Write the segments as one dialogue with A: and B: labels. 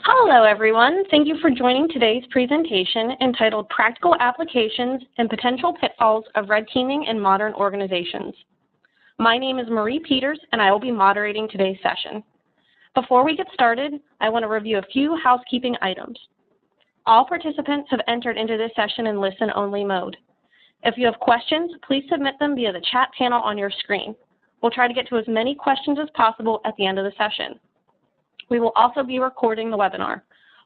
A: Hello, everyone. Thank you for joining today's presentation entitled Practical Applications and Potential Pitfalls of Red Teaming in Modern Organizations. My name is Marie Peters, and I will be moderating today's session. Before we get started, I want to review a few housekeeping items. All participants have entered into this session in listen-only mode. If you have questions, please submit them via the chat panel on your screen. We'll try to get to as many questions as possible at the end of the session. We will also be recording the webinar.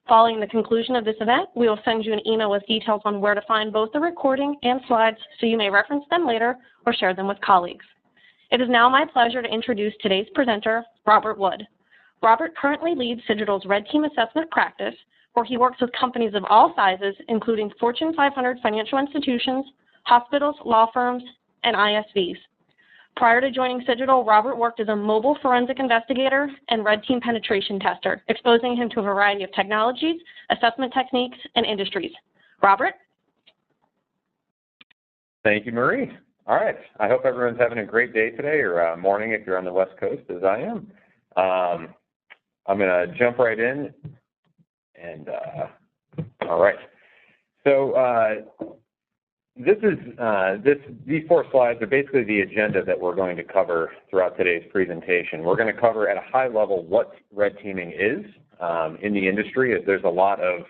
A: Following the conclusion of this event, we will send you an email with details on where to find both the recording and slides so you may reference them later or share them with colleagues. It is now my pleasure to introduce today's presenter, Robert Wood. Robert currently leads Cigital's Red Team Assessment practice, where he works with companies of all sizes, including Fortune 500 financial institutions, hospitals, law firms, and ISVs. Prior to joining Cigital, Robert worked as a mobile forensic investigator and red team penetration tester, exposing him to a variety of technologies, assessment techniques, and industries. Robert?
B: Thank you, Marie. All right. I hope everyone's having a great day today, or morning if you're on the West Coast, as I am. I'm going to jump right in. And all right. So these four slides are basically the agenda that we're going to cover throughout today's presentation. We're going to cover at a high level what red teaming is in the industry. There's a lot of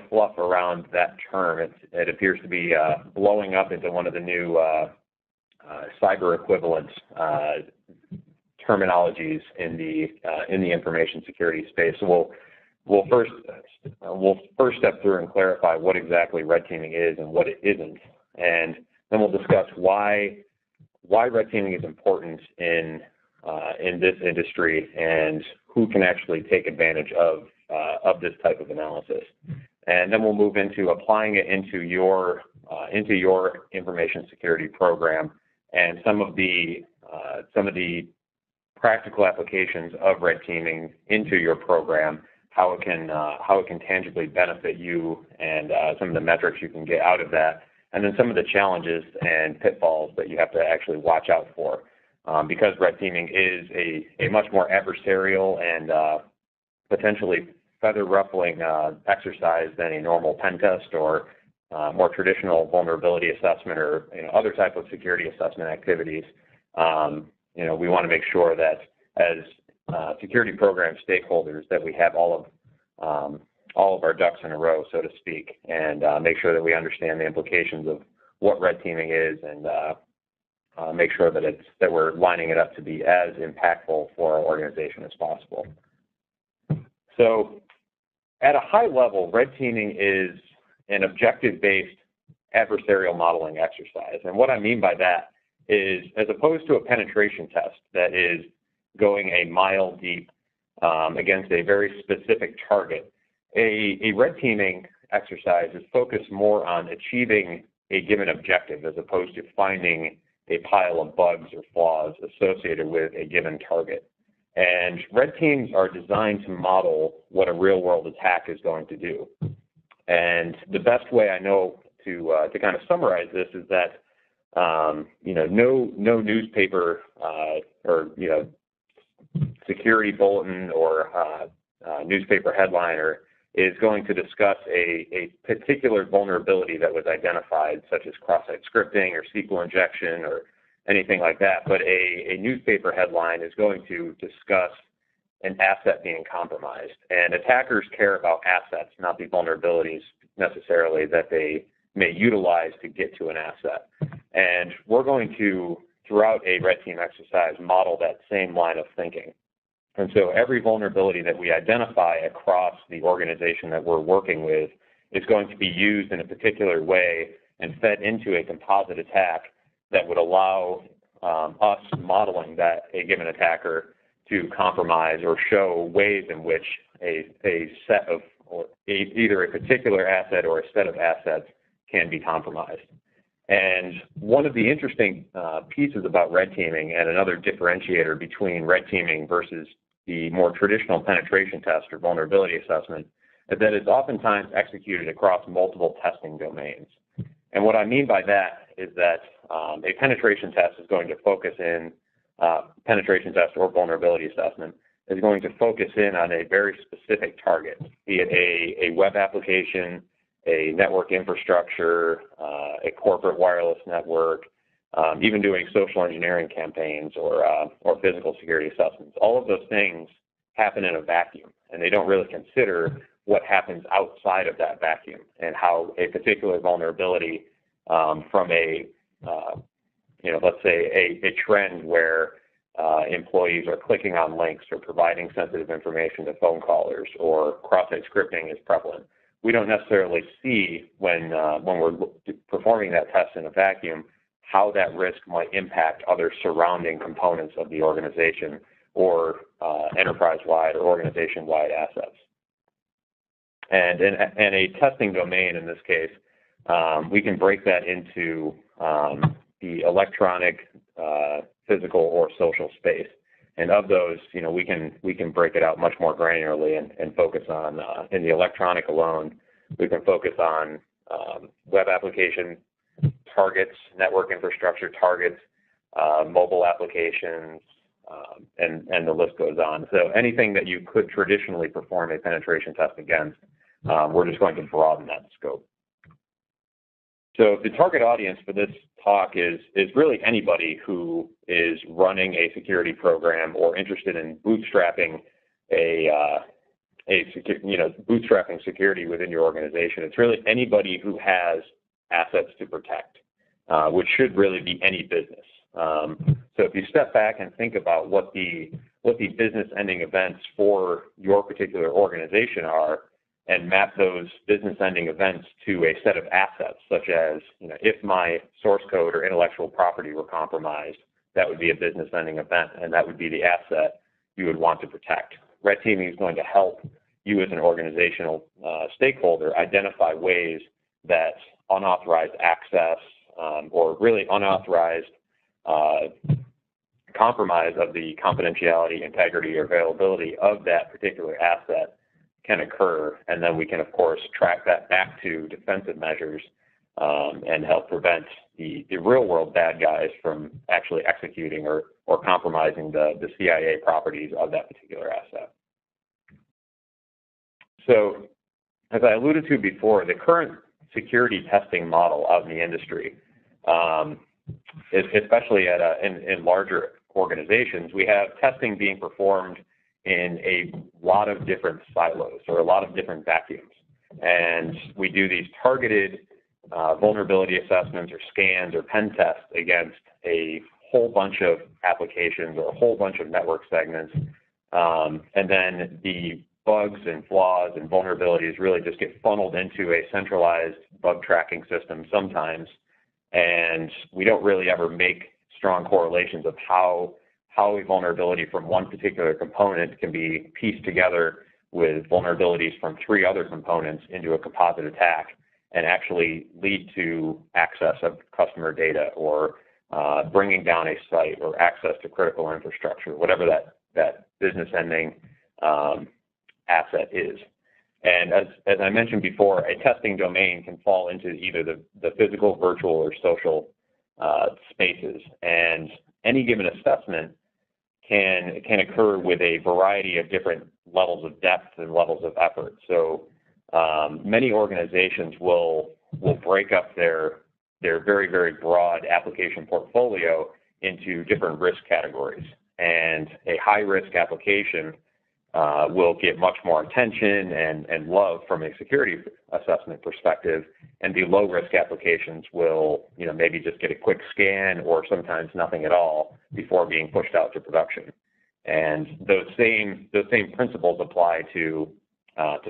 B: fluff around that term. It appears to be blowing up into one of the new cyber equivalent terminologies in the information security space. So we'll first step through and clarify what exactly red teaming is and what it isn't, and then we'll discuss why red teaming is important in this industry and who can actually take advantage of this type of analysis. And then we'll move into applying it into your information security program and some of the practical applications of red teaming into your program, how it can tangibly benefit you, and some of the metrics you can get out of that, and then some of the challenges and pitfalls that you have to actually watch out for, because red teaming is a much more adversarial and potentially feather-ruffling exercise than a normal pen test or more traditional vulnerability assessment or other type of security assessment activities. We want to make sure that as security program stakeholders that we have all of our ducks in a row, so to speak, and make sure that we understand the implications of what red teaming is, and make sure that we're lining it up to be as impactful for our organization as possible. So, at a high level, red teaming is an objective-based adversarial modeling exercise, and what I mean by that is, as opposed to a penetration test that is going a mile deep against a very specific target, a red teaming exercise is focused more on achieving a given objective as opposed to finding a pile of bugs or flaws associated with a given target. And red teams are designed to model what a real-world attack is going to do. And the best way I know to kind of summarize this is that no newspaper or security bulletin or newspaper headliner is going to discuss a particular vulnerability that was identified, such as cross-site scripting or SQL injection or anything like that. But a newspaper headline is going to discuss an asset being compromised. And attackers care about assets, not the vulnerabilities necessarily that they may utilize to get to an asset. And we're going to, throughout a red team exercise, model that same line of thinking. And so every vulnerability that we identify across the organization that we're working with is going to be used in a particular way and fed into a composite attack that would allow us modeling that a given attacker to compromise or show ways in which a set of, or either a particular asset or a set of assets can be compromised. And one of the interesting pieces about red teaming, and another differentiator between red teaming versus the more traditional penetration test or vulnerability assessment, is that it's oftentimes executed across multiple testing domains. And what I mean by that is that a penetration test is going to focus in penetration test or vulnerability assessment is going to focus in on a very specific target, be it a web application, a network infrastructure, a corporate wireless network, even doing social engineering campaigns or physical security assessments. All of those things happen in a vacuum, and they don't really consider what happens outside of that vacuum and how a particular vulnerability from a, let's say a trend where employees are clicking on links or providing sensitive information to phone callers or cross-site scripting is prevalent. We don't necessarily see when we're performing that test in a vacuum how that risk might impact other surrounding components of the organization or enterprise-wide or organization-wide assets. And in a testing domain, in this case, we can break that into the electronic, physical, or social space. And of those, we can break it out much more granularly and focus on, in the electronic alone, we can focus on web application targets, network infrastructure targets, mobile applications, and the list goes on. So anything that you could traditionally perform a penetration test against, we're just going to broaden that scope. So the target audience for this talk is really anybody who is running a security program or interested in bootstrapping bootstrapping security within your organization. It's really anybody who has assets to protect, which should really be any business. So if you step back and think about what the business ending events for your particular organization are, and map those business ending events to a set of assets, such as, if my source code or intellectual property were compromised, that would be a business ending event, and that would be the asset you would want to protect. Red teaming is going to help you as an organizational stakeholder identify ways that unauthorized access or really unauthorized compromise of the confidentiality, integrity, or availability of that particular asset can occur, and then we can, of course, track that back to defensive measures and help prevent the real-world bad guys from actually executing or compromising the CIA properties of that particular asset. So, as I alluded to before, the current security testing model out in the industry, especially in larger organizations, we have testing being performed in a lot of different silos or a lot of different vacuums. And we do these targeted vulnerability assessments or scans or pen tests against a whole bunch of applications or a whole bunch of network segments. And then the bugs and flaws and vulnerabilities really just get funneled into a centralized bug tracking system sometimes. And we don't really ever make strong correlations of how a vulnerability from one particular component can be pieced together with vulnerabilities from 3 other components into a composite attack and actually lead to access of customer data or bringing down a site or access to critical infrastructure, whatever that business ending asset is. And as I mentioned before, a testing domain can fall into either the physical, virtual, or social spaces. And any given assessment can occur with a variety of different levels of depth and levels of effort. So many organizations will break up their very, very broad application portfolio into different risk categories. And a high-risk application will get much more attention and love from a security assessment perspective, and the low-risk applications will, maybe just get a quick scan or sometimes nothing at all before being pushed out to production. And those same principles apply to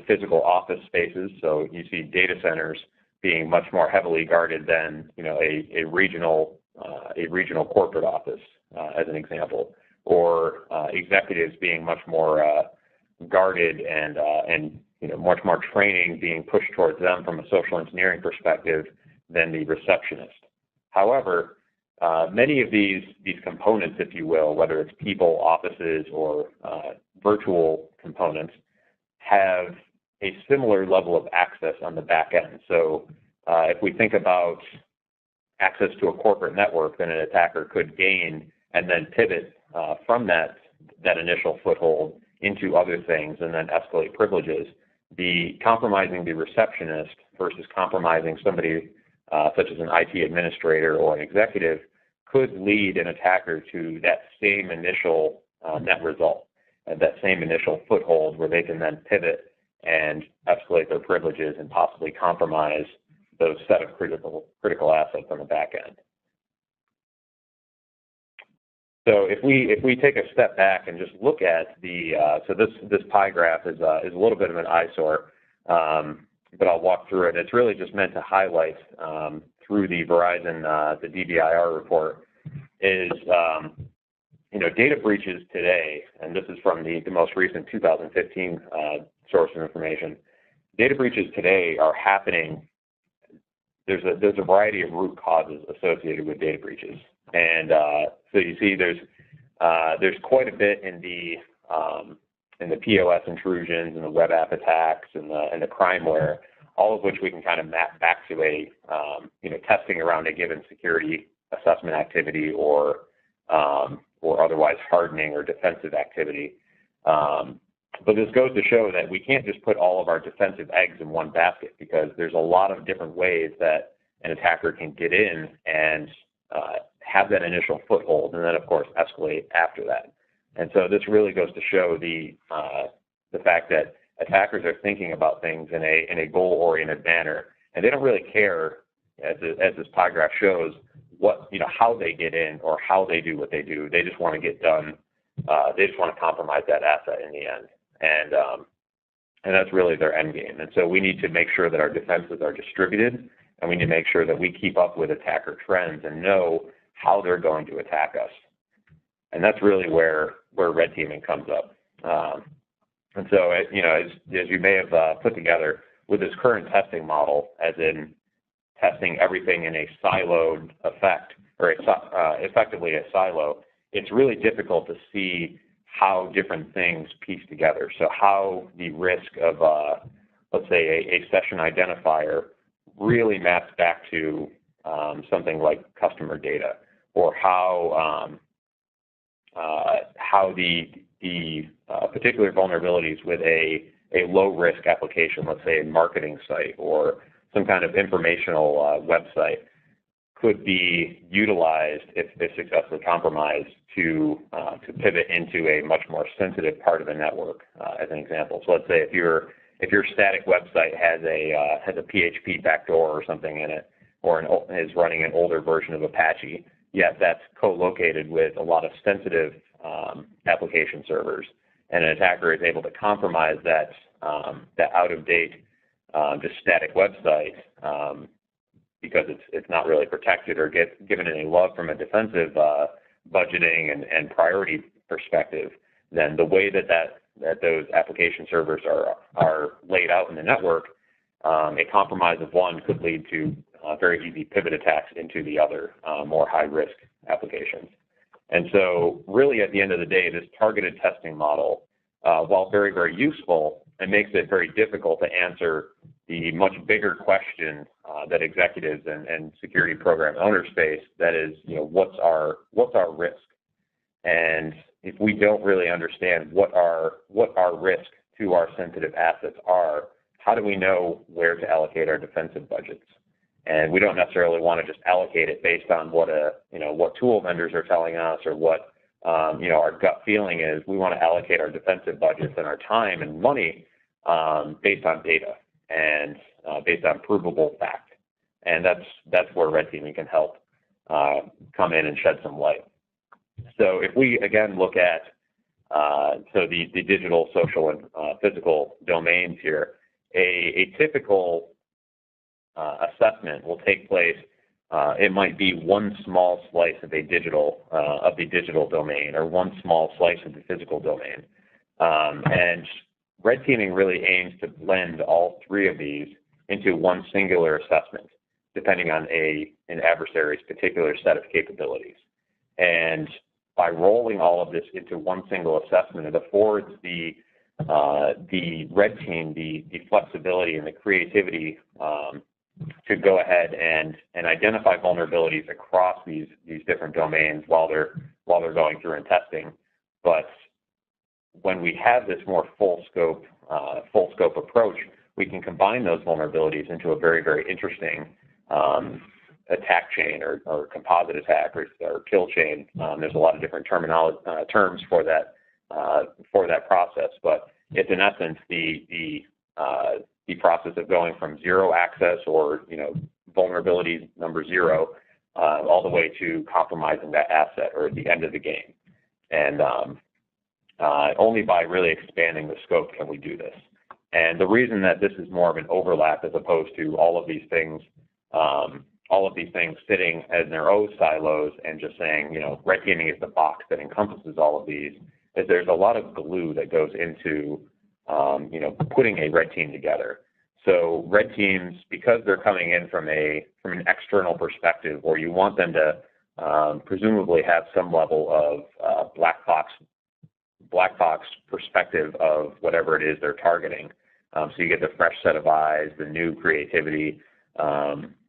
B: physical office spaces. So you see data centers being much more heavily guarded than a regional corporate office, as an example, or executives being much more guarded and much more training being pushed towards them from a social engineering perspective than the receptionist. However, many of these components, if you will, whether it's people, offices, or virtual components, have a similar level of access on the back end. So if we think about access to a corporate network, then an attacker could gain and then pivot from that initial foothold into other things and then escalate privileges, the compromising the receptionist versus compromising somebody such as an IT administrator or an executive could lead an attacker to that same initial net result, that same initial foothold where they can then pivot and escalate their privileges and possibly compromise those set of critical assets on the back end. So if we take a step back and just look at the so this pie graph is a little bit of an eyesore, but I'll walk through it. It's really just meant to highlight through the Verizon the DBIR report is data breaches today, and this is from the most recent 2015 source of information. Data breaches today are happening. There's a variety of root causes associated with data breaches. And so you see there's quite a bit in the POS intrusions and the web app attacks and the crimeware, all of which we can kind of map back to a testing around a given security assessment activity or otherwise hardening or defensive activity. But this goes to show that we can't just put all of our defensive eggs in one basket, because there's a lot of different ways that an attacker can get in and have that initial foothold, and then of course escalate after that. And so this really goes to show the fact that attackers are thinking about things in a goal-oriented manner, and they don't really care, as this pie graph shows, how they get in or how they do what they do. They just want to get done. They just want to compromise that asset in the end, and that's really their end game. And so we need to make sure that our defenses are distributed, and we need to make sure that we keep up with attacker trends and know how they're going to attack us. And that's really where red teaming comes up. And so, as you may have put together, with this current testing model, as in testing everything in a siloed effect, or effectively a silo, it's really difficult to see how different things piece together. So how the risk of, let's say, a session identifier really maps back to something like customer data, or how the particular vulnerabilities with a low-risk application, let's say a marketing site or some kind of informational website, could be utilized, if successfully compromised, to pivot into a much more sensitive part of the network, as an example. So let's say if your static website has a PHP backdoor or something in it, or is running an older version of Apache, yet that's co-located with a lot of sensitive application servers, and an attacker is able to compromise that out-of-date just static website because it's not really protected or given any love from a defensive budgeting and priority perspective. Then the way that those application servers are laid out in the network, a compromise of one could lead to very easy pivot attacks into the other more high-risk applications. And so really at the end of the day, this targeted testing model, while very, very useful, it makes it very difficult to answer the much bigger question that executives and security program owners face, that is, what's our risk? And if we don't really understand what our risk to our sensitive assets are, how do we know where to allocate our defensive budgets? And we don't necessarily want to just allocate it based on what tool vendors are telling us, or what our gut feeling is. We want to allocate our defensive budgets and our time and money based on data and based on provable fact. And that's where red teaming can help come in and shed some light. So if we again look at the digital, social, and physical domains here, a typical assessment will take place. It might be one small slice of the digital domain, or one small slice of the physical domain. And red teaming really aims to blend all three of these into one singular assessment, depending on an adversary's particular set of capabilities. And by rolling all of this into one single assessment, it affords the red team the flexibility and the creativity to go ahead and identify vulnerabilities across these different domains while they're going through and testing, but when we have this more full scope approach, we can combine those vulnerabilities into a very, very interesting attack chain or composite attack or kill chain. There's a lot of different terms for that process, but it's in essence the process of going from zero access or vulnerability number zero all the way to compromising that asset or at the end of the game. And only by really expanding the scope can we do this. And the reason that this is more of an overlap as opposed to all of these things sitting in their own silos and just saying, red teaming is the box that encompasses all of these, is there's a lot of glue that goes into, putting a red team together. So red teams, because they're coming in from an external perspective, where you want them to presumably have some level of black box perspective of whatever it is they're targeting. So you get the fresh set of eyes, the new creativity,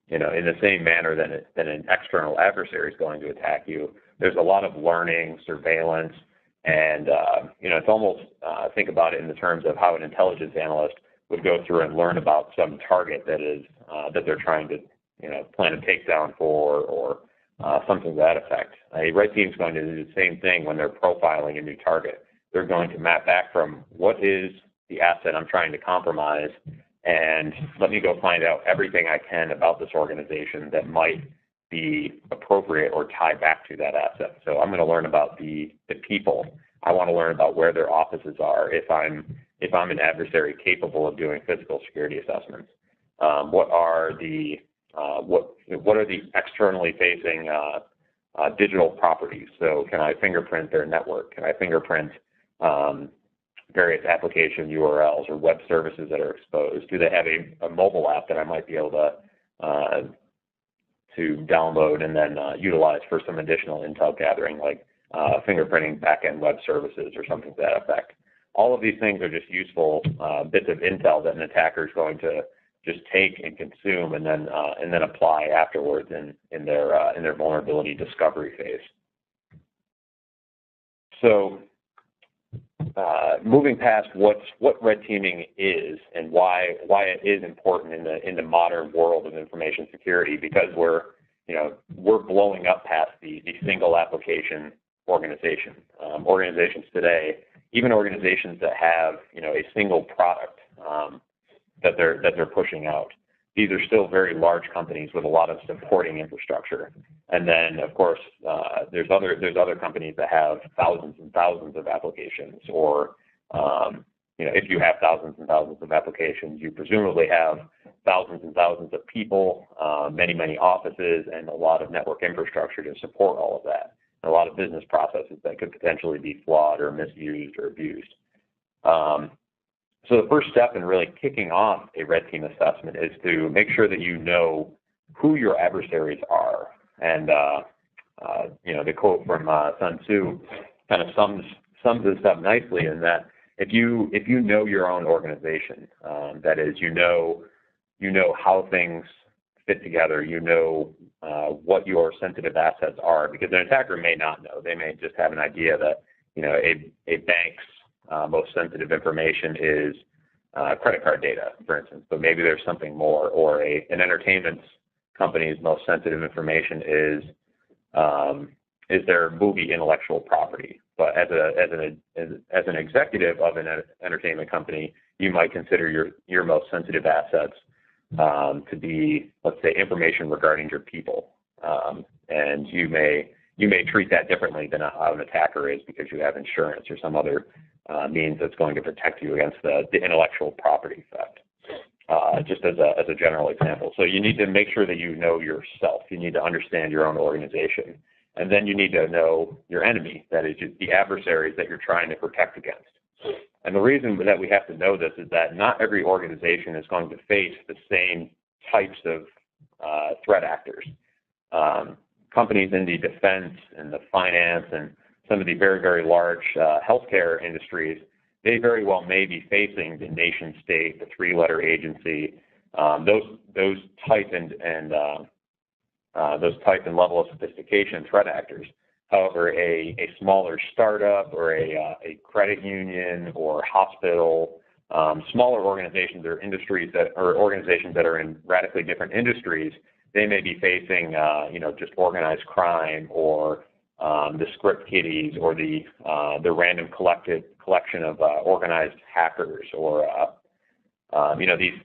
B: in the same manner that an external adversary is going to attack you. There's a lot of learning, surveillance, and it's almost think about it in the terms of how an intelligence analyst would go through and learn about some target that they're trying to plan a takedown for, or something to that effect. A red team is going to do the same thing when they're profiling a new target. They're going to map back from what is the asset I'm trying to compromise, and let me go find out everything I can about this organization that might be appropriate or tie back to that asset. So I'm going to learn about the people. I want to learn about where their offices are if I'm an adversary capable of doing physical security assessments. What are the externally facing digital properties? So can I fingerprint their network? Can I fingerprint various application URLs or web services that are exposed? Do they have a mobile app that I might be able to download and then utilize for some additional intel gathering, like fingerprinting backend web services or something to that effect? All of these things are just useful bits of intel that an attacker is going to just take and consume and then apply afterwards in their vulnerability discovery phase. So moving past what red teaming is and why it is important in the modern world of information security, because we're blowing up past the single application organization. Organizations today, even organizations that have a single product that they're pushing out, these are still very large companies with a lot of supporting infrastructure. And then, of course, there's other companies that have thousands and thousands of applications, or if you have thousands and thousands of applications, you presumably have thousands and thousands of people, many offices, and a lot of network infrastructure to support all of that, and a lot of business processes that could potentially be flawed or misused or abused. So the first step in really kicking off a red team assessment is to make sure that you know who your adversaries are. And the quote from Sun Tzu kind of sums this up nicely, in that if you know your own organization, that is, you know how things fit together, what your sensitive assets are, because an attacker may not know. They may just have an idea that a bank's most sensitive information is credit card data, for instance, but maybe there's something more, or an entertainment company's most sensitive information is their movie intellectual property. But as an executive of an entertainment company, you might consider your most sensitive assets to be, let's say, information regarding your people, and you may treat that differently than how an attacker is, because you have insurance or some other means that's going to protect you against the intellectual property theft. Just as a general example. So you need to make sure that you know yourself. You need to understand your own organization. And then you need to know your enemy, that is the adversaries that you're trying to protect against. And the reason that we have to know this is that not every organization is going to face the same types of threat actors. Companies in the defense and the finance and some of the very, very large healthcare industries, they very well may be facing the nation state, the three-letter agency, those type and level of sophistication threat actors. However, a smaller startup or a credit union or hospital, smaller organizations or organizations that are in radically different industries, they may be facing, just organized crime or the script kiddies or the random collection of organized hackers or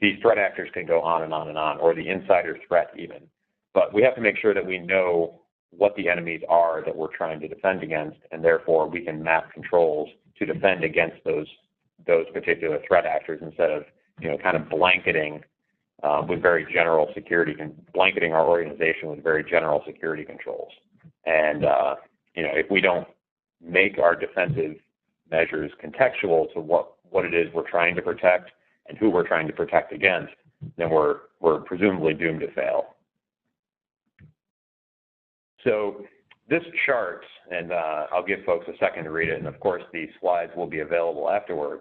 B: these threat actors can go on and on and on, or the insider threat even. But we have to make sure that we know what the enemies are that we're trying to defend against, and therefore we can map controls to defend against those particular threat actors instead of kind of blanketing with very general security, blanketing our organization with very general security controls. And if we don't make our defensive measures contextual to what it is we're trying to protect and who we're trying to protect against, then we're presumably doomed to fail. So this chart, and I'll give folks a second to read it, and of course these slides will be available afterward,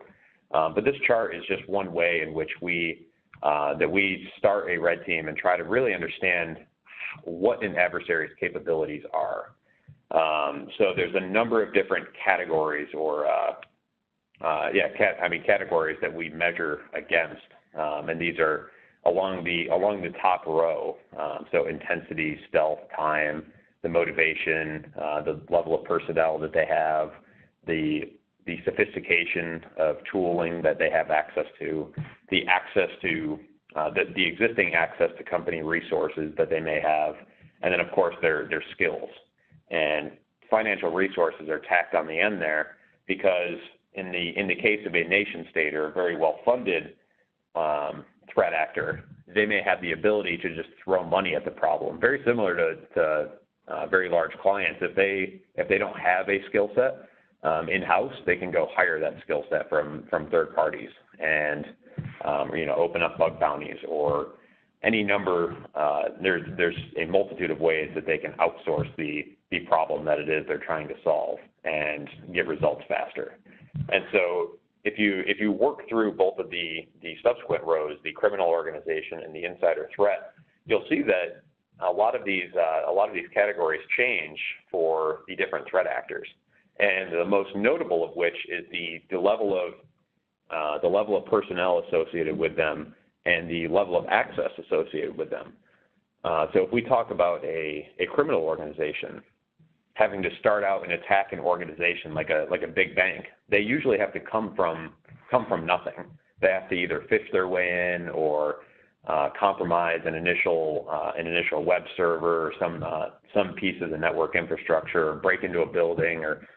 B: but this chart is just one way in which we start a red team and try to really understand what an adversary's capabilities are. So there's a number of different categories or categories that we measure against, and these are along the top row. So intensity, stealth, time, the motivation, the level of personnel that they have, the sophistication of tooling that they have access to, the access to the existing access to company resources that they may have, and then of course their skills. And financial resources are tacked on the end there because in the case of a nation state or a very well-funded threat actor, they may have the ability to just throw money at the problem. Very similar to very large clients. If they don't have a skill set in-house, they can go hire that skill set from third parties and open up bug bounties or any number. There's a multitude of ways that they can outsource the problem that it is they're trying to solve and get results faster. And so if you work through both of the subsequent rows, the criminal organization and the insider threat, you'll see that a lot of these categories change for the different threat actors, and the most notable of which is the level of personnel associated with them and the level of access associated with them. So if we talk about a criminal organization having to start out and attack an organization like a big bank, they usually have to come from nothing. They have to either fish their way in or compromise an initial web server or some piece of the network infrastructure, or break into a building, or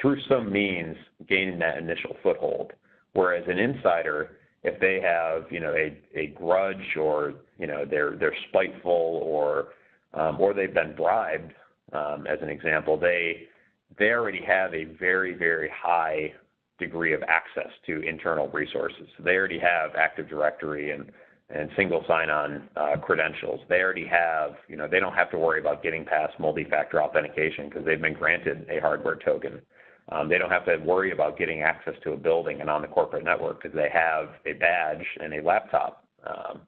B: through some means gaining that initial foothold. Whereas an insider, if they have a grudge or they're spiteful or they've been bribed, as an example, they already have a very, very high degree of access to internal resources. So they already have Active Directory and single sign-on credentials. They already have, they don't have to worry about getting past multi-factor authentication because they've been granted a hardware token. They don't have to worry about getting access to a building and on the corporate network because they have a badge and a laptop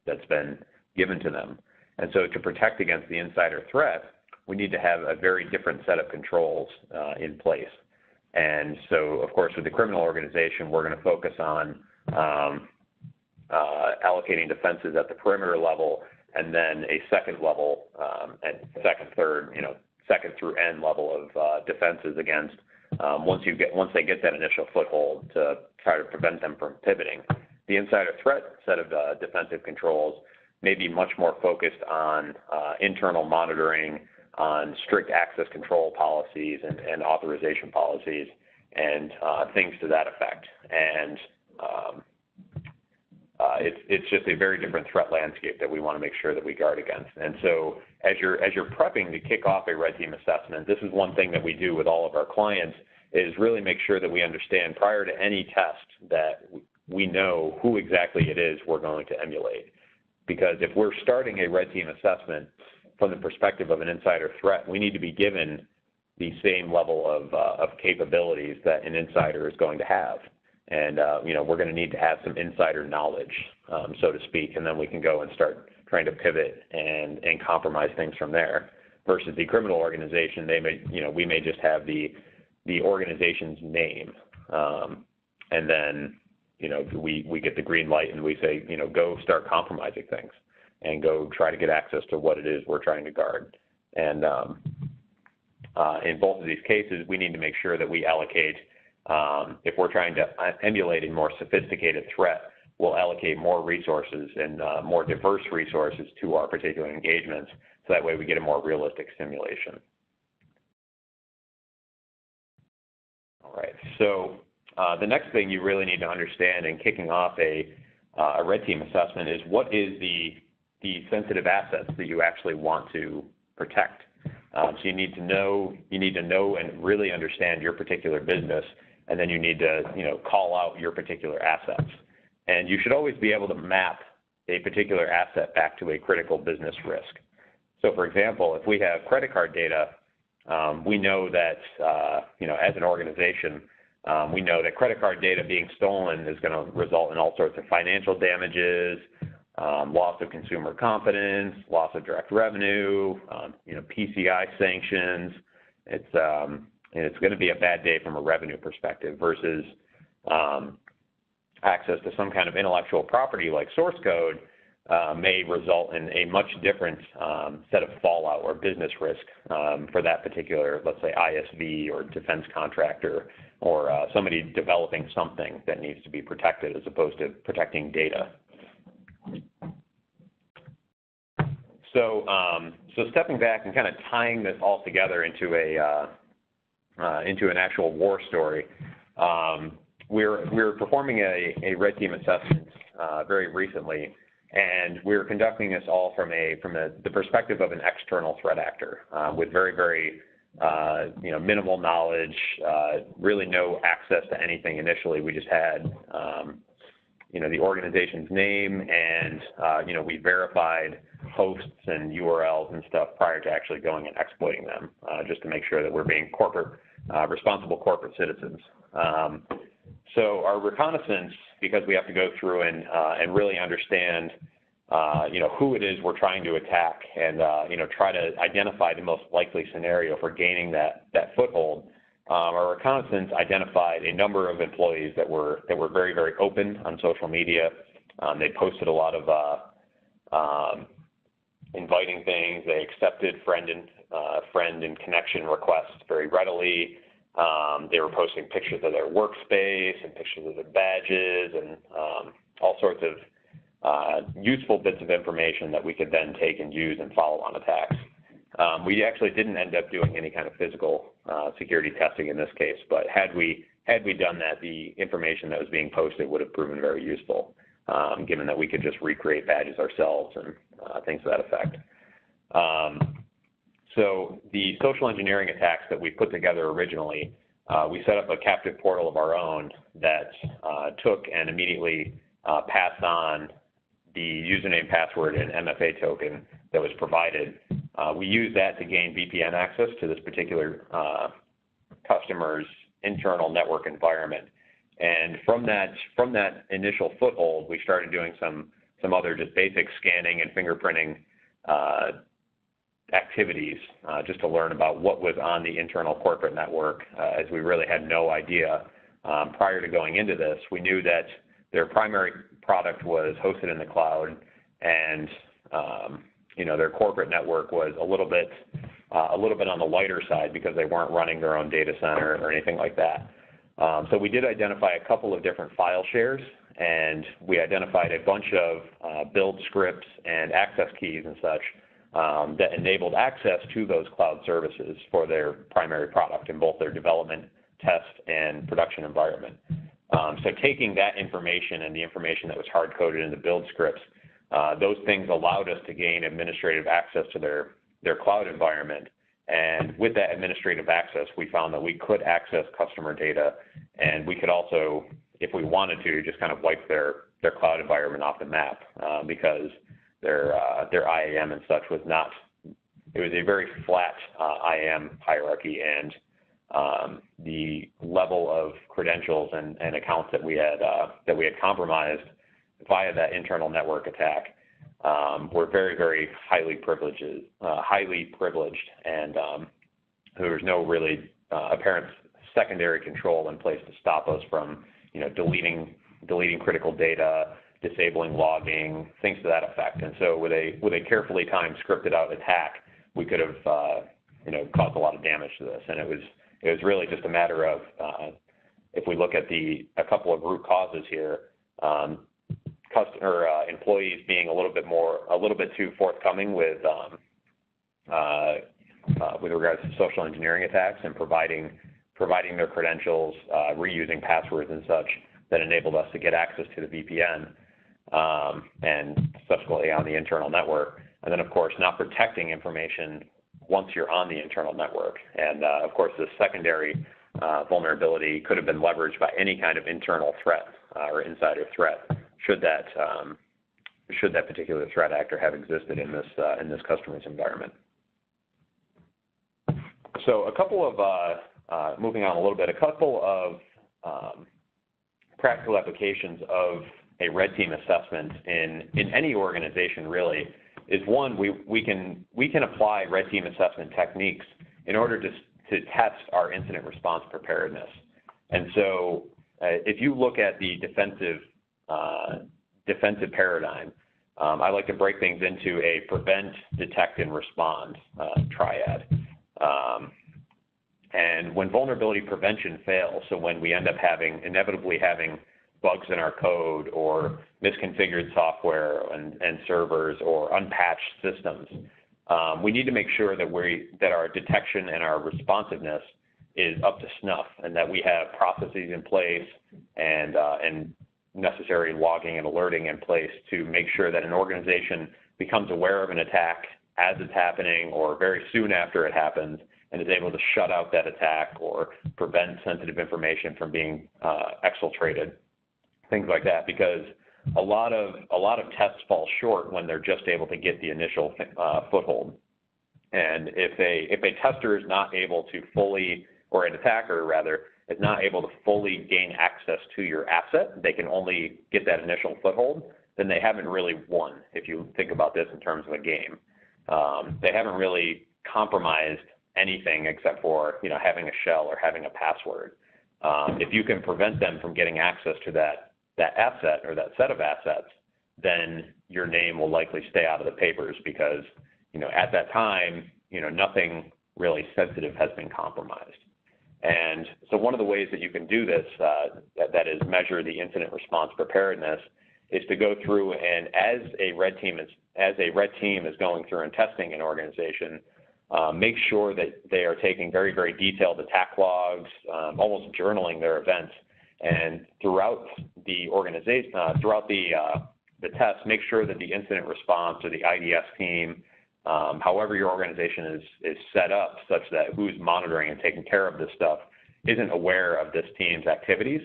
B: that's been given to them. And so to protect against the insider threat, we need to have a very different set of controls in place. And so, of course, with the criminal organization, we're going to focus on allocating defenses at the perimeter level, and then a second level, and second through end level of defenses against once they get that initial foothold to try to prevent them from pivoting. The insider threat set of defensive controls may be much more focused on internal monitoring, on strict access control policies and authorization policies, and things to that effect. And it's just a very different threat landscape that we want to make sure that we guard against. And so as you're prepping to kick off a red team assessment, this is one thing that we do with all of our clients, is really make sure that we understand prior to any test that we know who exactly it is we're going to emulate. Because if we're starting a red team assessment from the perspective of an insider threat, we need to be given the same level of capabilities that an insider is going to have. And, we're going to need to have some insider knowledge, so to speak, and then we can go and start trying to pivot and compromise things from there. versus the criminal organization, they may, we may just have the organization's name, and then, we get the green light and we say, go start compromising things and go try to get access to what it is we're trying to guard. And in both of these cases, we need to make sure that we allocate, if we're trying to emulate a more sophisticated threat, we'll allocate more resources and more diverse resources to our particular engagements, so that way we get a more realistic simulation. All right, so the next thing you really need to understand in kicking off a red team assessment is what is the sensitive assets that you actually want to protect. So you need to know and really understand your particular business, and then you need to call out your particular assets. And you should always be able to map a particular asset back to a critical business risk. So for example, if we have credit card data, we know that, as an organization, we know that credit card data being stolen is going to result in all sorts of financial damages, loss of consumer confidence, loss of direct revenue, PCI sanctions. It's going to be a bad day from a revenue perspective versus access to some kind of intellectual property like source code may result in a much different set of fallout or business risk for that particular, let's say, ISV or defense contractor or somebody developing something that needs to be protected as opposed to protecting data. So, stepping back and kind of tying this all together into an actual war story, we're performing a red team assessment very recently, and we're conducting this all from the perspective of an external threat actor with very minimal knowledge, really no access to anything initially. We just had the organization's name, and we verified hosts and URLs and stuff prior to actually going and exploiting them, just to make sure that we're being responsible corporate citizens. So our reconnaissance, because we have to go through and really understand, who it is we're trying to attack, and try to identify the most likely scenario for gaining that foothold. Our reconnaissance identified a number of employees that were very open on social media. They posted a lot of inviting things. They accepted friend and connection requests very readily. They were posting pictures of their workspace and pictures of their badges and all sorts of useful bits of information that we could then take and use in follow-on attacks. We actually didn't end up doing any kind of physical security testing in this case, but had we done that, the information that was being posted would have proven very useful, given that we could just recreate badges ourselves and things to that effect. So the social engineering attacks that we put together originally, we set up a captive portal of our own that took and immediately passed on the username, password, and MFA token that was provided. We used that to gain VPN access to this particular customer's internal network environment. And from that initial foothold, we started doing some other just basic scanning and fingerprinting activities just to learn about what was on the internal corporate network, as we really had no idea prior to going into this. We knew that their primary product was hosted in the cloud, and their corporate network was a little bit on the lighter side because they weren't running their own data center or anything like that. So we did identify a couple of different file shares, and we identified a bunch of build scripts and access keys and such that enabled access to those cloud services for their primary product in both their development, test, and production environment. So taking that information and the information that was hard-coded in the build scripts, those things allowed us to gain administrative access to their cloud environment. And with that administrative access, we found that we could access customer data, and we could also, if we wanted to, just kind of wipe their cloud environment off the map because their IAM and such was not, it was a very flat IAM hierarchy, and the level of credentials and accounts that we had compromised via that internal network attack were very, very highly privileged, and there was no really apparent secondary control in place to stop us from, deleting critical data, disabling logging, things to that effect. And so with a carefully timed, scripted out attack, we could have, caused a lot of damage to this. And it was really just a matter of, if we look at a couple of root causes here, employees being a little bit too forthcoming with regards to social engineering attacks and providing their credentials, reusing passwords and such that enabled us to get access to the VPN and subsequently on the internal network. And then, of course, not protecting information once you're on the internal network. And, of course, the secondary vulnerability could have been leveraged by any kind of internal threat or insider threat should that particular threat actor have existed in this customer's environment. So a couple of, moving on a little bit, a couple of practical applications of a red team assessment in any organization really is one, we can apply red team assessment techniques in order to test our incident response preparedness. And so if you look at the defensive paradigm, I like to break things into a prevent, detect, and respond triad. And when vulnerability prevention fails, so when we end up inevitably having bugs in our code or misconfigured software and servers or unpatched systems, we need to make sure that our detection and our responsiveness is up to snuff, and that we have processes in place and necessary logging and alerting in place to make sure that an organization becomes aware of an attack as it's happening or very soon after it happens, and is able to shut out that attack or prevent sensitive information from being exfiltrated, things like that. Because a lot of tests fall short when they're just able to get the initial foothold. And if a tester is not able to fully, or an attacker rather, is not able to fully gain access to your asset, they can only get that initial foothold, then they haven't really won, if you think about this in terms of a game. They haven't really compromised anything except for having a shell or having a password. If you can prevent them from getting access to that asset or that set of assets, then your name will likely stay out of the papers because at that time nothing really sensitive has been compromised. And so one of the ways that you can do this, that is measure the incident response preparedness, is to go through and as a red team is going through and testing an organization, make sure that they are taking very, very detailed attack logs, almost journaling their events, and throughout the organization, throughout the test, make sure that the incident response or the IDS team, however your organization is set up, such that who's monitoring and taking care of this stuff isn't aware of this team's activities.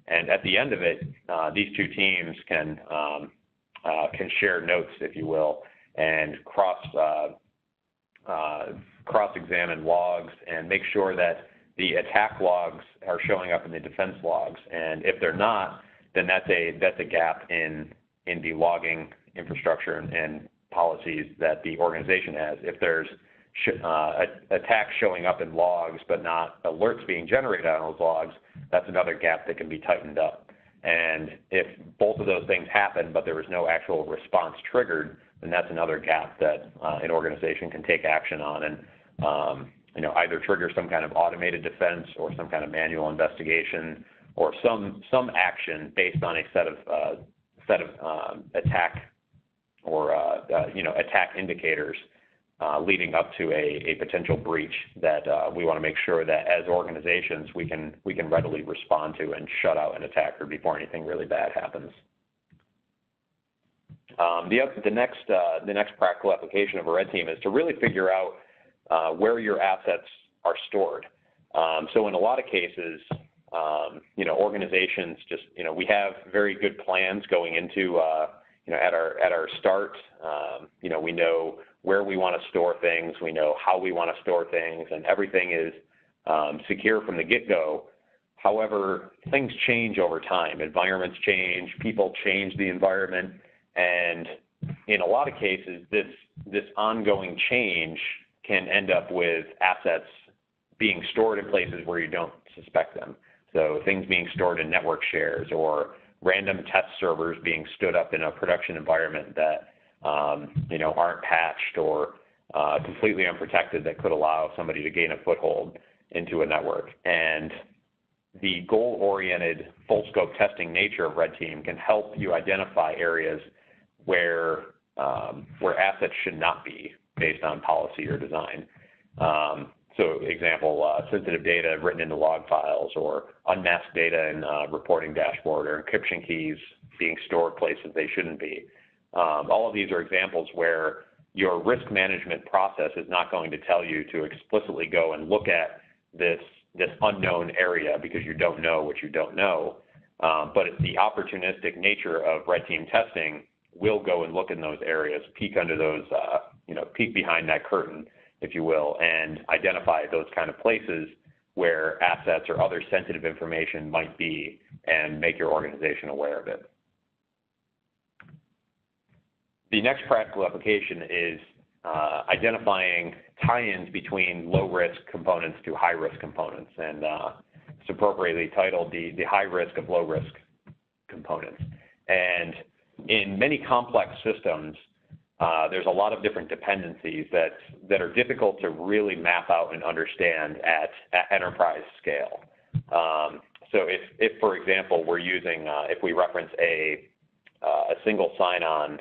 B: And at the end of it, these two teams can share notes, if you will, and cross-examine logs and make sure that the attack logs are showing up in the defense logs. And if they're not, then that's a gap in the logging infrastructure and policies that the organization has. If there's attacks showing up in logs but not alerts being generated on those logs, that's another gap that can be tightened up. And if both of those things happen but there was no actual response triggered, then that's another gap that an organization can take action on and either trigger some kind of automated defense or some kind of manual investigation or some action based on a set of attack or attack indicators leading up to a potential breach that we want to make sure that as organizations we can readily respond to and shut out an attacker before anything really bad happens. The next practical application of a red team is to really figure out where your assets are stored. So in a lot of cases, organizations just we have very good plans going into at our start. We know where we want to store things, we know how we want to store things, and everything is secure from the get-go. However, things change over time. Environments change, people change the environment, and in a lot of cases, this ongoing change can end up with assets being stored in places where you don't suspect them. So things being stored in network shares or random test servers being stood up in a production environment that aren't patched or completely unprotected that could allow somebody to gain a foothold into a network. And the goal-oriented full scope testing nature of Red Team can help you identify areas where assets should not be based on policy or design. So example, sensitive data written into log files or unmasked data in a reporting dashboard or encryption keys being stored places they shouldn't be. All of these are examples where your risk management process is not going to tell you to explicitly go and look at this unknown area because you don't know what you don't know. But it's the opportunistic nature of Red Team testing will go and look in those areas, peek under those, peek behind that curtain, if you will, and identify those kind of places where assets or other sensitive information might be and make your organization aware of it. The next practical application is identifying tie-ins between low-risk components to high-risk components, and it's appropriately titled the high risk of low-risk components. And in many complex systems, there's a lot of different dependencies that are difficult to really map out and understand at enterprise scale. So if for example, we're using, if we reference a single sign-on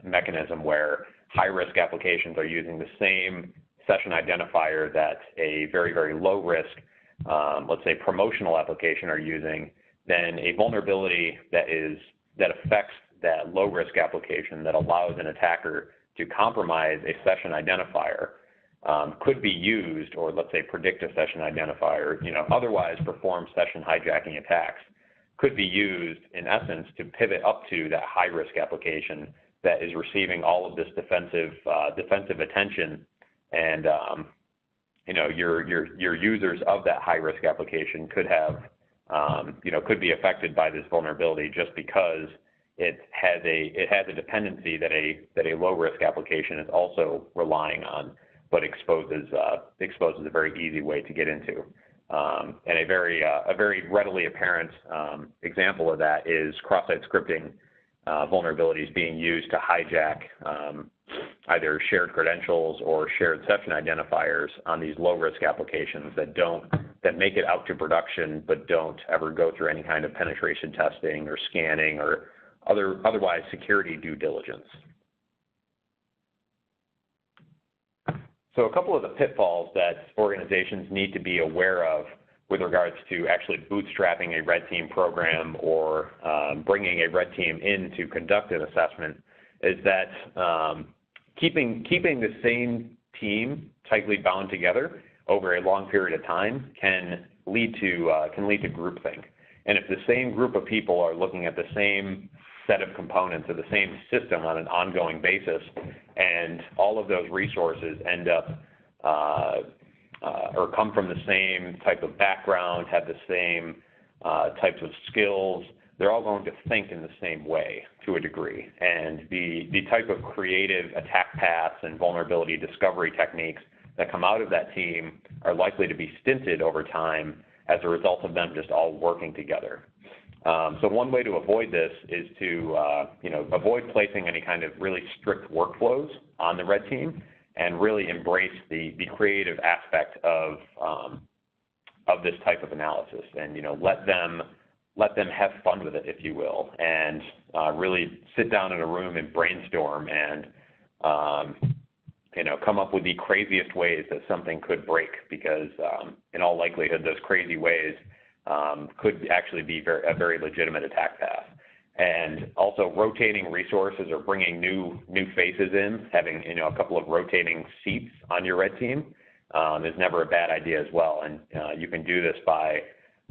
B: mechanism where high-risk applications are using the same session identifier that a very, very low-risk, let's say promotional application are using, then a vulnerability that affects that low-risk application that allows an attacker to compromise a session identifier could be used, or let's say predict a session identifier, otherwise perform session hijacking attacks, could be used in essence to pivot up to that high-risk application that is receiving all of this defensive attention, and your users of that high-risk application could have could be affected by this vulnerability just because it has a dependency that a low-risk application is also relying on, but exposes a very easy way to get into. And a very readily apparent example of that is cross-site scripting vulnerabilities being used to hijack either shared credentials or shared session identifiers on these low-risk applications that make it out to production but don't ever go through any kind of penetration testing or scanning or otherwise security due diligence. So a couple of the pitfalls that organizations need to be aware of with regards to actually bootstrapping a red team program or bringing a red team in to conduct an assessment is that keeping the same team tightly bound together over a long period of time can lead to groupthink. And if the same group of people are looking at the same set of components or the same system on an ongoing basis, and all of those resources end up or come from the same type of background, have the same types of skills, they're all going to think in the same way to a degree. And the type of creative attack paths and vulnerability discovery techniques that come out of that team are likely to be stinted over time as a result of them just all working together. So one way to avoid this is to avoid placing any kind of really strict workflows on the red team and really embrace the creative aspect of this type of analysis, and let them have fun with it, if you will, and really sit down in a room and brainstorm and come up with the craziest ways that something could break, because in all likelihood those crazy ways could actually be a very legitimate attack path. And also rotating resources or bringing new faces in, having a couple of rotating seats on your red team is never a bad idea as well. And you can do this by,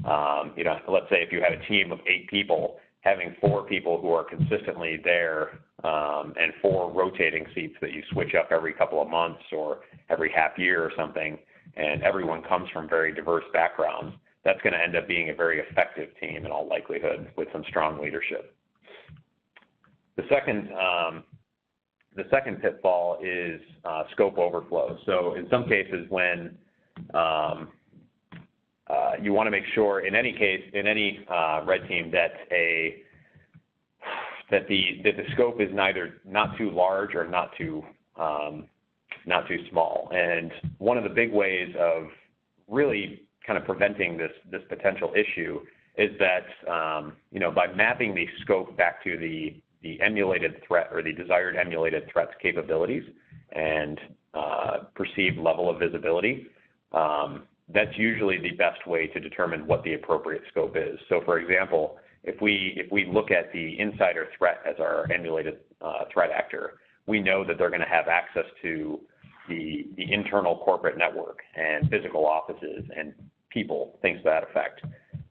B: let's say if you have a team of 8 people, having 4 people who are consistently there and 4 rotating seats that you switch up every couple of months or every half year or something, and everyone comes from very diverse backgrounds, that's going to end up being a very effective team in all likelihood with some strong leadership. The second pitfall is scope overflow. So in some cases, when you want to make sure, in any case, in any red team, that the scope is neither not too large or not too small. And one of the big ways of really kind of preventing this potential issue is that by mapping the scope back to the emulated threat or the desired emulated threat's capabilities and perceived level of visibility, that's usually the best way to determine what the appropriate scope is. So, for example, if we look at the insider threat as our emulated threat actor, we know that they're going to have access to the internal corporate network and physical offices and people, things to that effect.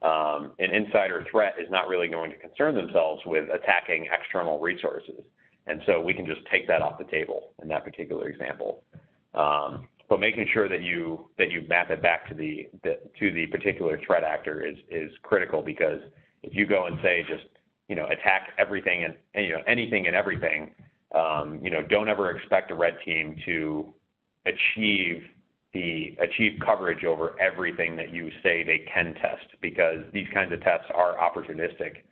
B: An insider threat is not really going to concern themselves with attacking external resources, and so we can just take that off the table in that particular example. But making sure that you map it back to the particular threat actor is critical, because if you go and say just attack everything and anything and everything, don't ever expect a red team to achieve coverage over everything that you say they can test, because these kinds of tests are opportunistic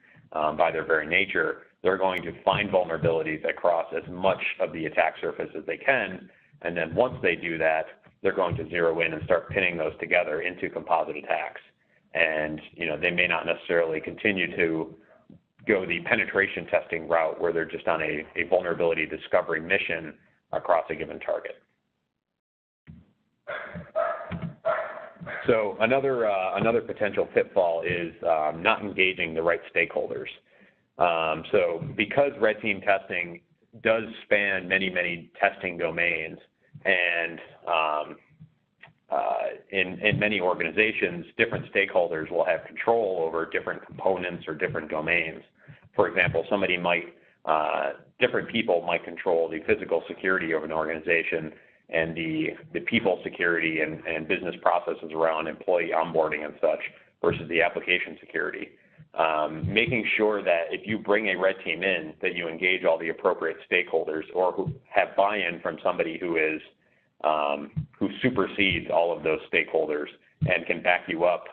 B: by their very nature. They're going to find vulnerabilities across as much of the attack surface as they can, and then once they do that, they're going to zero in and start pinning those together into composite attacks. And they may not necessarily continue to go the penetration testing route where they're just on a vulnerability discovery mission across a given target. So another potential pitfall is not engaging the right stakeholders. So because red team testing does span many testing domains, and in many organizations, different stakeholders will have control over different components or different domains. For example, different people might control the physical security of an organization and the people security and business processes around employee onboarding and such versus the application security. Making sure that if you bring a red team in, that you engage all the appropriate stakeholders or who have buy-in from somebody who who supersedes all of those stakeholders and can back you up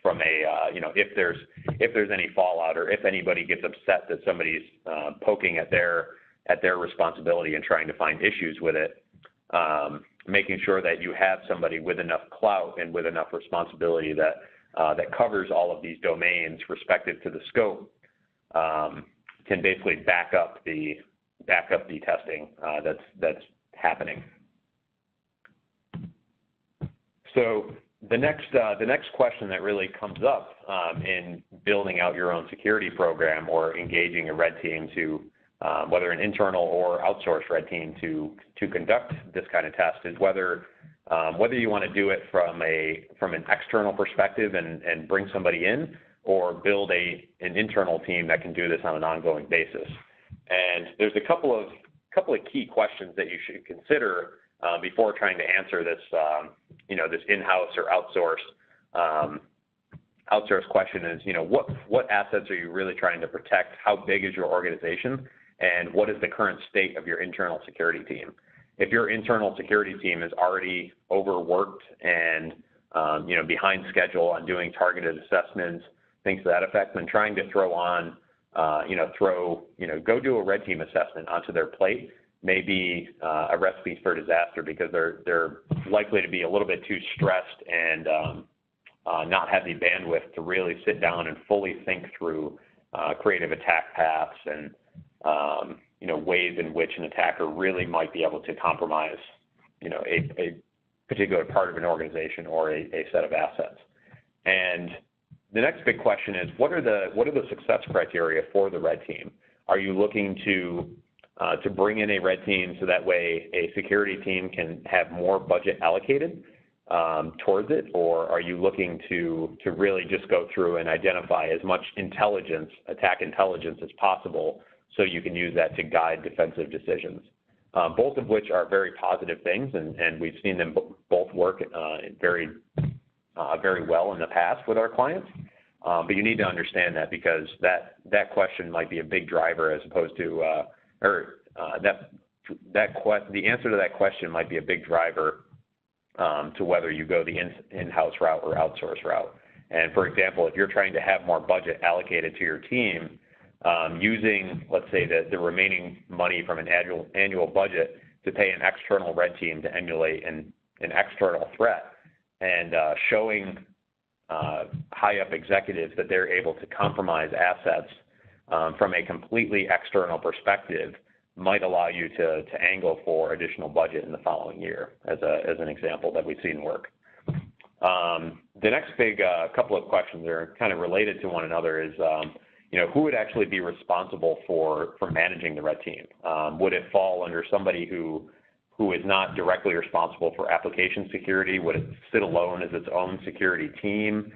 B: from if there's any fallout, or if anybody gets upset that somebody's poking at their responsibility and trying to find issues with it. Making sure that you have somebody with enough clout and with enough responsibility that covers all of these domains respective to the scope can basically back up the testing that's happening. So the next question that really comes up in building out your own security program or engaging a red team to whether an internal or outsourced red team to conduct this kind of test is whether you want to do it from an external perspective and bring somebody in, or build an internal team that can do this on an ongoing basis. And there's a couple of key questions that you should consider before trying to answer this this in-house or outsourced question is, what assets are you really trying to protect? How big is your organization? And what is the current state of your internal security team? If your internal security team is already overworked and behind schedule on doing targeted assessments, things to that effect, then trying to go do a red team assessment onto their plate may be a recipe for disaster, because they're likely to be a little bit too stressed and not have the bandwidth to really sit down and fully think through creative attack paths and ways in which an attacker really might be able to compromise a particular part of an organization or a set of assets. And the next big question is, what are the success criteria for the red team? Are you looking to bring in a red team so that way a security team can have more budget allocated towards it, or are you looking to really just go through and identify as much attack intelligence as possible, so you can use that to guide defensive decisions? Both of which are very positive things, and we've seen them both work very well in the past with our clients. But you need to understand that, because that question might be a big driver, as opposed to, the answer to that question might be a big driver to whether you go the in-house route or outsource route. And for example, if you're trying to have more budget allocated to your team, using, let's say, the remaining money from an annual budget to pay an external red team to emulate an external threat, and showing high-up executives that they're able to compromise assets from a completely external perspective might allow you to angle for additional budget in the following year, as an example that we've seen work. The next big couple of questions are kind of related to one another is, who would actually be responsible for managing the red team? Would it fall under somebody who is not directly responsible for application security? Would it sit alone as its own security team?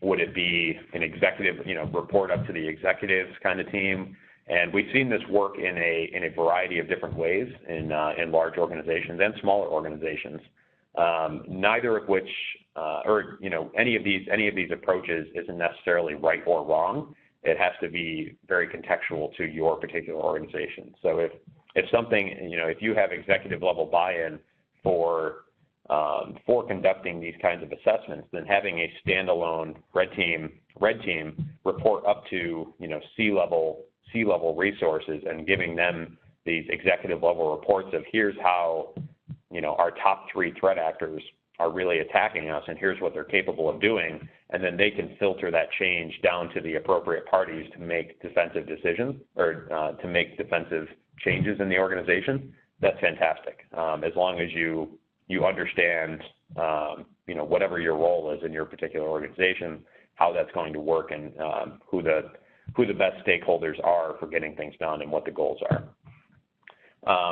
B: Would it be an executive, report up to the executives kind of team? And we've seen this work in a variety of different ways in large organizations and smaller organizations. Neither of which, any of these approaches isn't necessarily right or wrong. It has to be very contextual to your particular organization. So if something, if you have executive level buy-in for conducting these kinds of assessments, then having a standalone red team report up to C-level resources and giving them these executive level reports of here's how our top 3 threat actors are really attacking us, and here's what they're capable of doing, and then they can filter that change down to the appropriate parties to make defensive decisions or to make defensive changes in the organization. That's fantastic, as long as you understand whatever your role is in your particular organization, how that's going to work, and who the best stakeholders are for getting things done and what the goals are.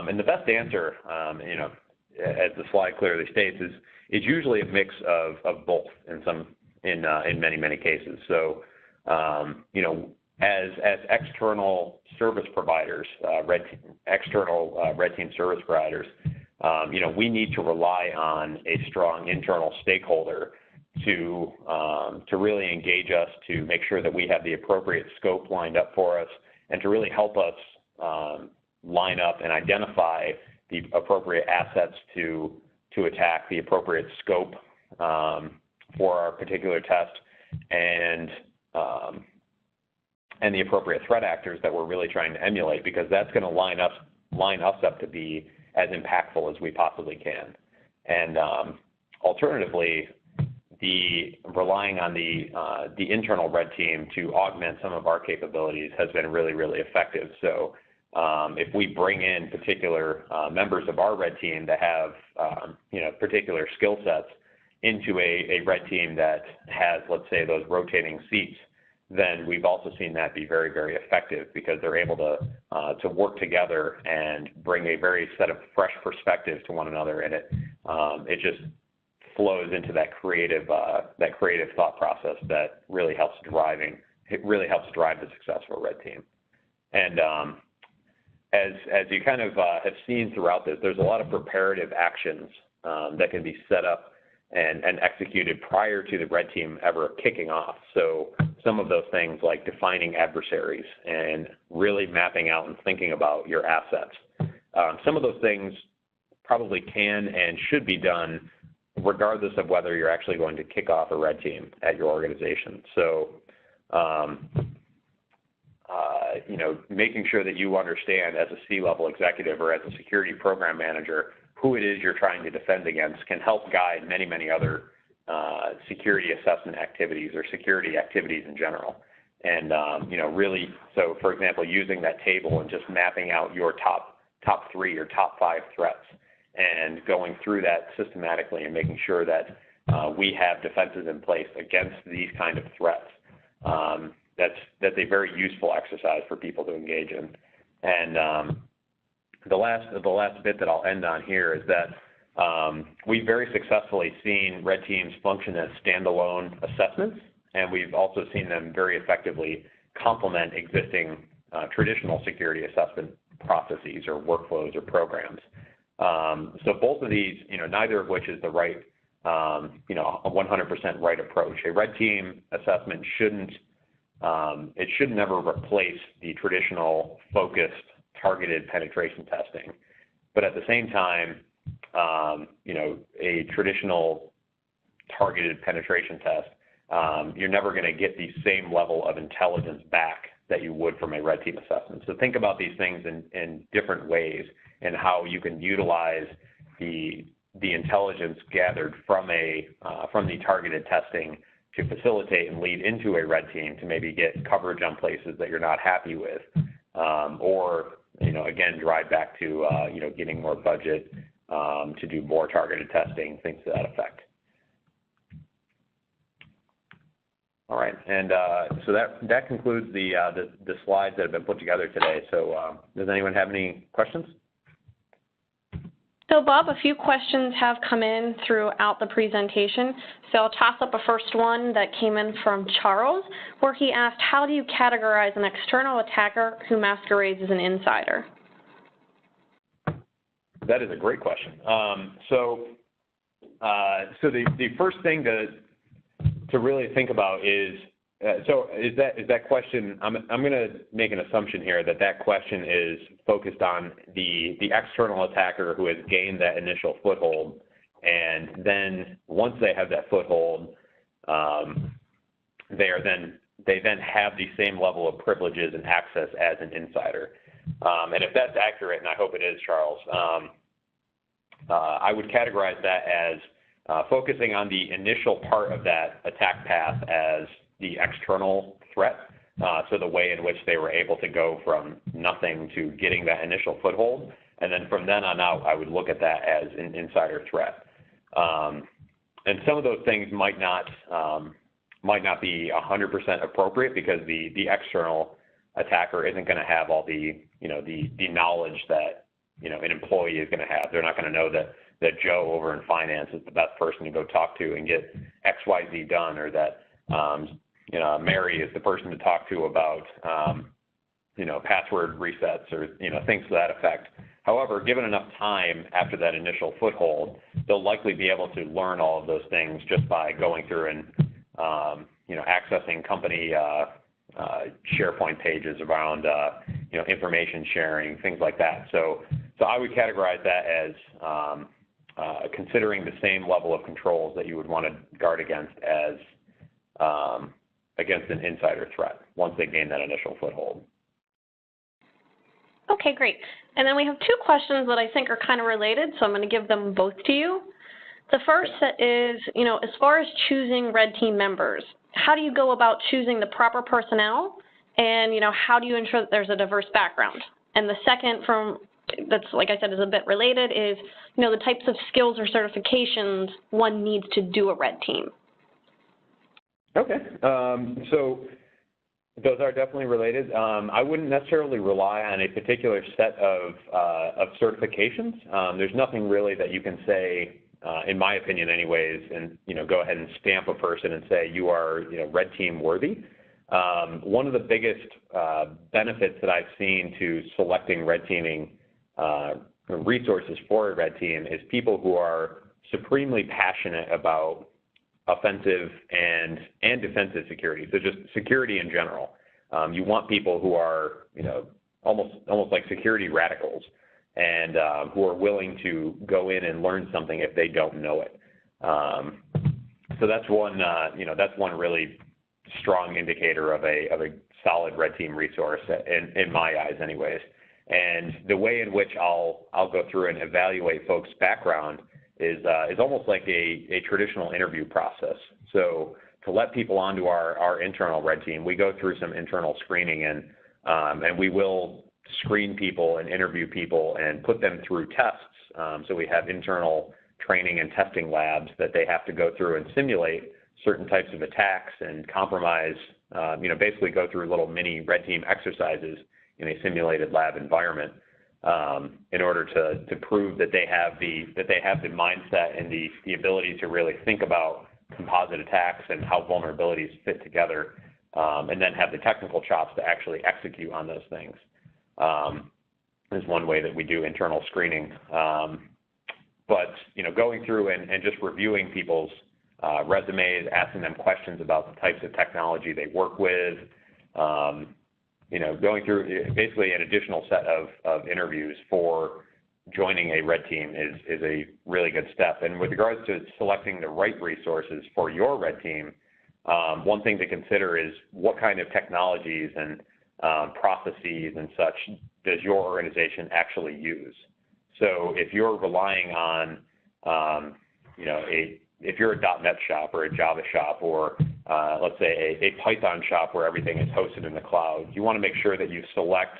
B: And the best answer, as the slide clearly states, is usually a mix of both in many cases. So, as external service providers, external red team service providers, we need to rely on a strong internal stakeholder to really engage us, to make sure that we have the appropriate scope lined up for us, and to really help us line up and identify the appropriate assets to attack, the appropriate scope for our particular test, and the appropriate threat actors that we're really trying to emulate, because that's going to line us up to be as impactful as we possibly can. And alternatively, relying on the internal red team to augment some of our capabilities has been really, really effective. So if we bring in particular members of our red team that have particular skill sets into a red team that has, let's say, those rotating seats, then we've also seen that be very, very effective, because they're able to work together and bring a very set of fresh perspectives to one another, and it just flows into that creative thought process that really helps drive the success of a red team. And as you kind of have seen throughout this, there's a lot of preparative actions that can be set up and executed prior to the red team ever kicking off. So some of those things, like defining adversaries and really mapping out and thinking about your assets. Some of those things probably can and should be done regardless of whether you're actually going to kick off a red team at your organization. So, making sure that you understand as a C-level executive or as a security program manager who it is you're trying to defend against can help guide many, many other security assessment activities or security activities in general. And, really, so for example, using that table and just mapping out your top 3 or top 5 threats and going through that systematically and making sure that we have defenses in place against these kind of threats. That's a very useful exercise for people to engage in. And the last bit that I'll end on here is that we've very successfully seen red teams function as standalone assessments, and we've also seen them very effectively complement existing traditional security assessment processes or workflows or programs. So both of these, neither of which is the right a 100% right approach. A red team assessment should never replace the traditional focused targeted penetration testing. But at the same time, a traditional targeted penetration test, you're never going to get the same level of intelligence back that you would from a red team assessment. So think about these things in different ways and how you can utilize the intelligence gathered from the targeted testing to facilitate and lead into a red team to maybe get coverage on places that you're not happy with, or again, drive back to getting more budget to do more targeted testing, things to that effect. All right, and so that concludes the slides that have been put together today. So does anyone have any questions?
A: So Bob, a few questions have come in throughout the presentation. So I'll toss up a first one that came in from Charles, where he asked, how do you categorize an external attacker who masquerades as an insider?
B: That is a great question. So the first thing to really think about is, is that question, I'm going to make an assumption here that question is focused on the external attacker who has gained that initial foothold, and then once they have that foothold, they then have the same level of privileges and access as an insider. And if that's accurate, and I hope it is, Charles, I would categorize that as focusing on the initial part of that attack path as the external threat, so the way in which they were able to go from nothing to getting that initial foothold, and then from then on out, I would look at that as an insider threat. And some of those things might not be 100% appropriate because the external attacker isn't going to have all the knowledge that an employee is going to have. They're not going to know that Joe over in finance is the best person to go talk to and get XYZ done, or that Mary is the person to talk to about password resets or things to that effect. However, given enough time after that initial foothold, they'll likely be able to learn all of those things just by going through and accessing company SharePoint pages around information sharing, things like that. So I would categorize that as considering the same level of controls that you would want to guard against as against an insider threat once they gain that initial foothold.
A: Okay, great. And then we have two questions that I think are kind of related, so I'm going to give them both to you. The first is, as far as choosing red team members, how do you go about choosing the proper personnel, and how do you ensure that there's a diverse background? And the second, that's, like I said, is a bit related, is the types of skills or certifications one needs to do a red team.
B: Okay, so those are definitely related. I wouldn't necessarily rely on a particular set of certifications. There's nothing really that you can say, in my opinion anyways, and go ahead and stamp a person and say you are red team worthy. One of the biggest benefits that I've seen to selecting red teaming resources for a red team is people who are supremely passionate about offensive and defensive security, so just security in general. You want people who are almost like security radicals, and who are willing to go in and learn something if they don't know it. So that's one really strong indicator of a solid red team resource in my eyes, anyways. And the way in which I'll go through and evaluate folks' background is almost like a traditional interview process. So to let people onto our internal red team, we go through some internal screening, and we will screen people and interview people and put them through tests. So we have internal training and testing labs that they have to go through and simulate certain types of attacks and compromise, basically go through little mini red team exercises in a simulated lab environment, in order to prove that they have the mindset and the ability to really think about composite attacks and how vulnerabilities fit together, and then have the technical chops to actually execute on those things. Is one way that we do internal screening. But going through and just reviewing people's resumes, asking them questions about the types of technology they work with, going through basically an additional set of interviews for joining a red team is a really good step. And with regards to selecting the right resources for your red team, one thing to consider is what kind of technologies and processes and such does your organization actually use. So if you're relying on, if you're a .NET shop or a Java shop or let's say a Python shop where everything is hosted in the cloud, you want to make sure that you select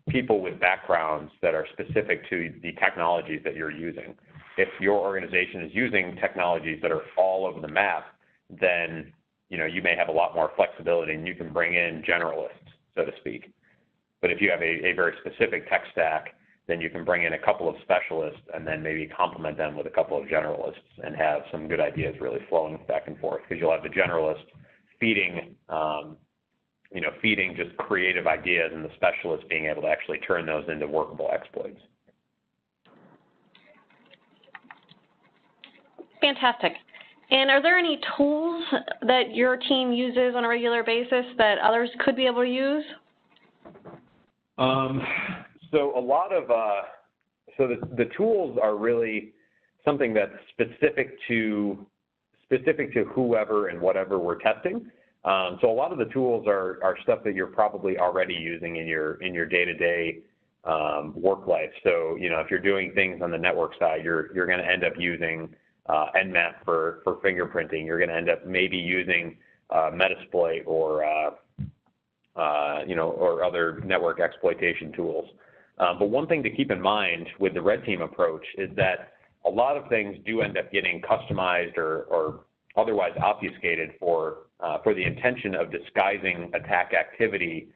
B: people with backgrounds that are specific to the technologies that you're using. If your organization is using technologies that are all over the map, then you may have a lot more flexibility and you can bring in generalists, so to speak. But if you have a very specific tech stack, then you can bring in a couple of specialists and then maybe complement them with a couple of generalists and have some good ideas really flowing back and forth, because you'll have the generalist feeding just creative ideas and the specialists being able to actually turn those into workable exploits.
A: Fantastic. And are there any tools that your team uses on a regular basis that others could be able to use?
B: So a lot of the tools are really something that's specific to whoever and whatever we're testing. So a lot of the tools are stuff that you're probably already using in your day-to-day work life. So if you're doing things on the network side, you're going to end up using Nmap for fingerprinting. You're going to end up maybe using Metasploit or other network exploitation tools. But one thing to keep in mind with the red team approach is that a lot of things do end up getting customized or otherwise obfuscated for the intention of disguising attack activity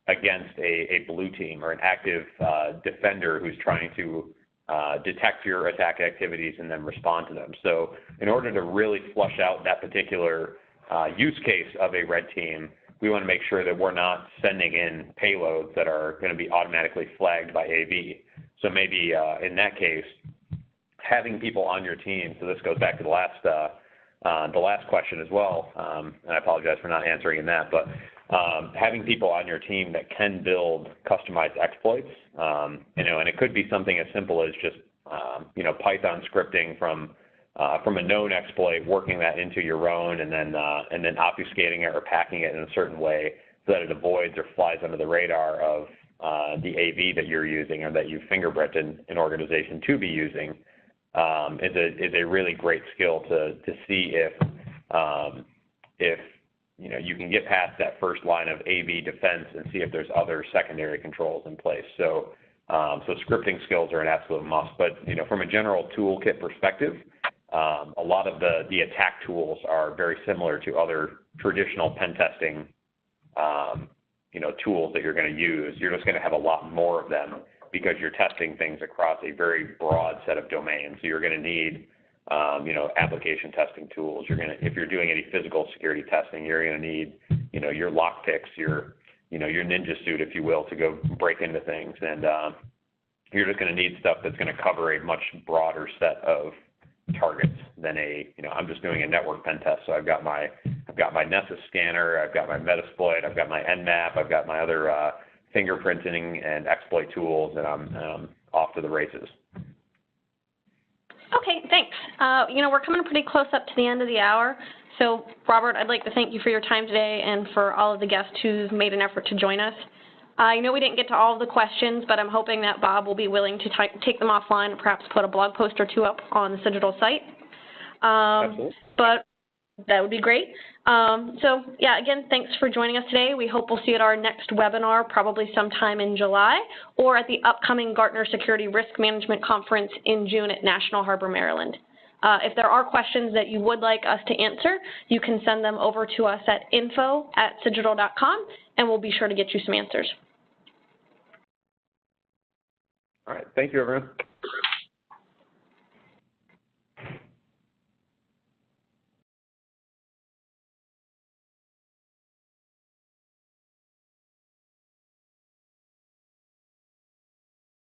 B: against a blue team or an active defender who's trying to detect your attack activities and then respond to them. So in order to really flush out that particular use case of a red team, we want to make sure that we're not sending in payloads that are going to be automatically flagged by AV. So maybe in that case, having people on your team, so this goes back to the last question as well, and I apologize for not answering in that, but having people on your team that can build customized exploits, and it could be something as simple as just, Python scripting from a known exploit, working that into your own, and then obfuscating it or packing it in a certain way so that it avoids or flies under the radar of the AV that you're using or that you fingerprinted an organization to be using, is a really great skill to see if you can get past that first line of AV defense and see if there's other secondary controls in place. So scripting skills are an absolute must. But from a general toolkit perspective, a lot of the attack tools are very similar to other traditional pen testing tools that you're going to use. You're just going to have a lot more of them because you're testing things across a very broad set of domains. So you're going to need application testing tools. If you're doing any physical security testing, you're going to need your lockpicks, your ninja suit, if you will, to go break into things. And you're just going to need stuff that's going to cover a much broader set of targets than I'm just doing a network pen test. So I've got my Nessus scanner, I've got my Metasploit, I've got my Nmap, I've got my other fingerprinting and exploit tools, and I'm off to the races.
A: Okay, thanks. We're coming pretty close up to the end of the hour. So, Robert, I'd like to thank you for your time today and for all of the guests who've made an effort to join us. I know we didn't get to all of the questions, but I'm hoping that Bob will be willing to take them offline and perhaps put a blog post or two up on the Digital site.
B: Absolutely.
A: But that would be great. Again, thanks for joining us today. We hope we'll see you at our next webinar, probably sometime in July, or at the upcoming Gartner Security Risk Management Conference in June at National Harbor, Maryland. If there are questions that you would like us to answer, you can send them over to us at info@cigital.com, and we'll be sure to get you some answers.
B: All right. Thank you, everyone.